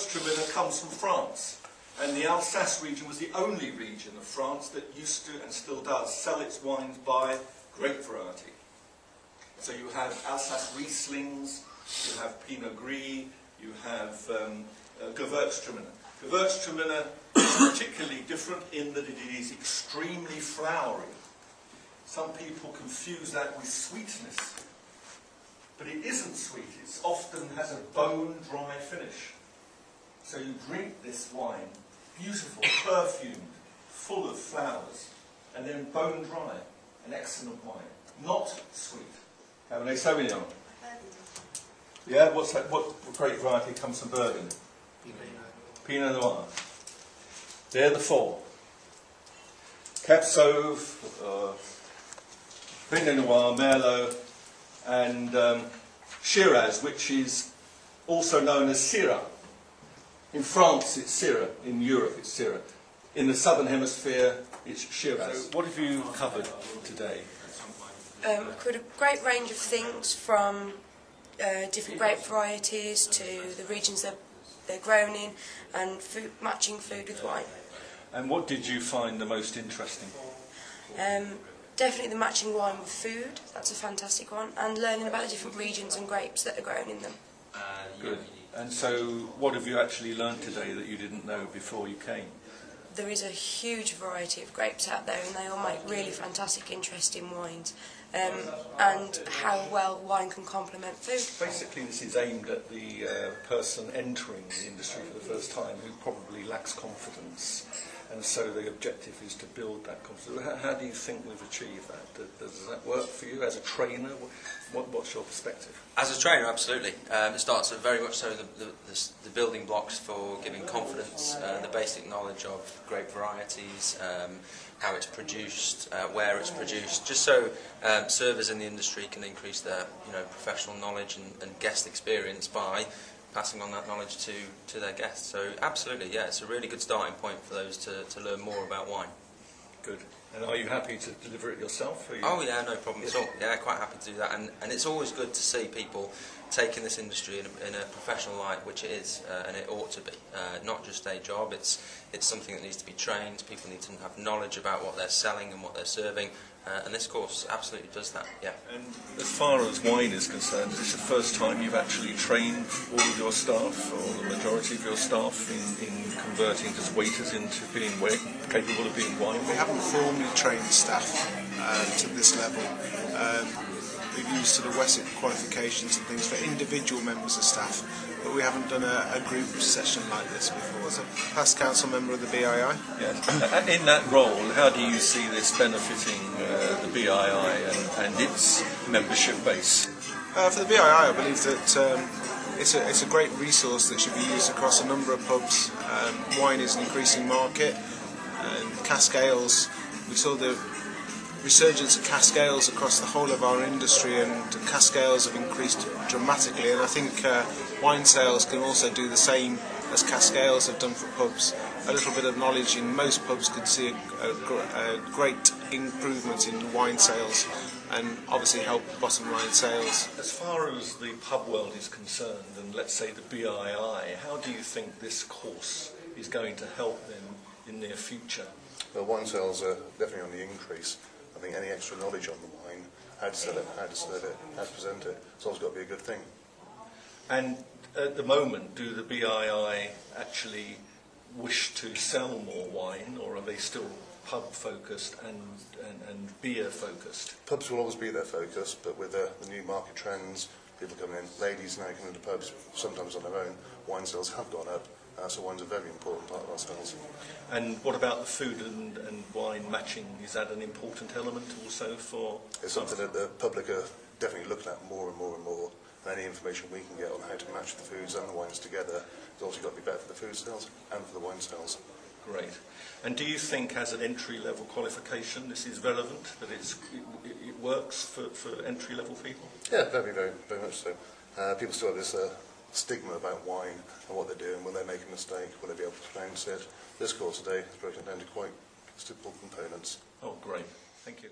Gewürztraminer comes from France, and the Alsace region was the only region of France that used to, and still does, sell its wines by grape variety. So you have Alsace Rieslings, you have Pinot Gris, you have Gewürztraminer. Gewürztraminer is particularly different in that it is extremely flowery. Some people confuse that with sweetness, but it isn't sweet. It often has a bone-dry finish. So you drink this wine, beautiful, perfumed, full of flowers, and then bone-dry, an excellent wine, not sweet. Cabernet Sauvignon. Yeah, what's that? What grape variety comes from Burgundy? Pinot Noir. They're the four. Cab Sauv, Pinot Noir, Merlot, and Shiraz, which is also known as Syrah. In France, it's Syrah. In Europe, it's Syrah. In the southern hemisphere, it's Shiraz. So what have you covered today? Covered a great range of things, from different grape varieties to the regions they're grown in, and matching food with wine. And what did you find the most interesting? Definitely the matching wine with food. That's a fantastic one, and learning about the different regions and grapes that are grown in them. Good. And so, what have you actually learned today that you didn't know before you came? There is a huge variety of grapes out there, and they all make really fantastic, interesting wines, and how well wine can complement food. Basically, this is aimed at the person entering the industry for the first time who probably lacks confidence, and so the objective is to build that confidence. How do you think we've achieved that? Does that work for you as a trainer? What's your perspective? As a trainer, absolutely. It starts at very much so the building blocks for giving confidence, the basic knowledge of grape varieties, how it's produced, where it's produced, just so servers in the industry can increase their professional knowledge and guest experience by passing on that knowledge to their guests. So absolutely, yeah, it's a really good starting point for those to learn more about wine. Good. And are you happy to deliver it yourself? Oh yeah, no problem at all. Yeah, quite happy to do that. And it's always good to see people taking this industry in a professional light, which it is, and it ought to be. Not just a job, it's something that needs to be trained. People need to have knowledge about what they're selling and what they're serving. And this course absolutely does that, yeah. And as far as wine is concerned, is this the first time you've actually trained all of your staff, or the majority of your staff, in converting as waiters into being capable of being wine? We haven't formally trained staff to this level. We've used sort of WSET qualifications and things for individual members of staff, but we haven't done a group session like this before. As a past council member of the BII. Yes. In that role, how do you see this benefiting the BII and its membership base? For the BII, I believe that it's a great resource that should be used across a number of pubs. Wine is an increasing market, and cask ales, we saw the resurgence of cask ales across the whole of our industry, and cask ales have increased dramatically, and I think wine sales can also do the same as cask ales have done for pubs. A little bit of knowledge in most pubs could see a great improvement in wine sales, and obviously help bottom line sales. As far as the pub world is concerned, and let's say the BII, how do you think this course is going to help them in their future? Well, wine sales are definitely on the increase. I think any extra knowledge on the wine, how to sell it, how to serve it, how to present it, it's always got to be a good thing. And at the moment, do the BII actually wish to sell more wine, or are they still pub focused and beer focused? Pubs will always be their focus, but with the new market trends, people coming in, ladies now coming into pubs, sometimes on their own, wine sales have gone up. So wine's a very important part of our sales. And what about the food and wine matching? Is that an important element also for... It's something that the public are definitely looking at more and more and more. And any information we can get on how to match the foods and the wines together has also got to be better for the food sales and for the wine sales. Great. And do you think, as an entry-level qualification, this is relevant, that it works for entry-level people? Yeah, very, very, very much so. People still have this stigma about wine and what they're doing. Will they make a mistake? Will they be able to pronounce it? This course today is broken down to quite simple components. Oh, great. Thank you.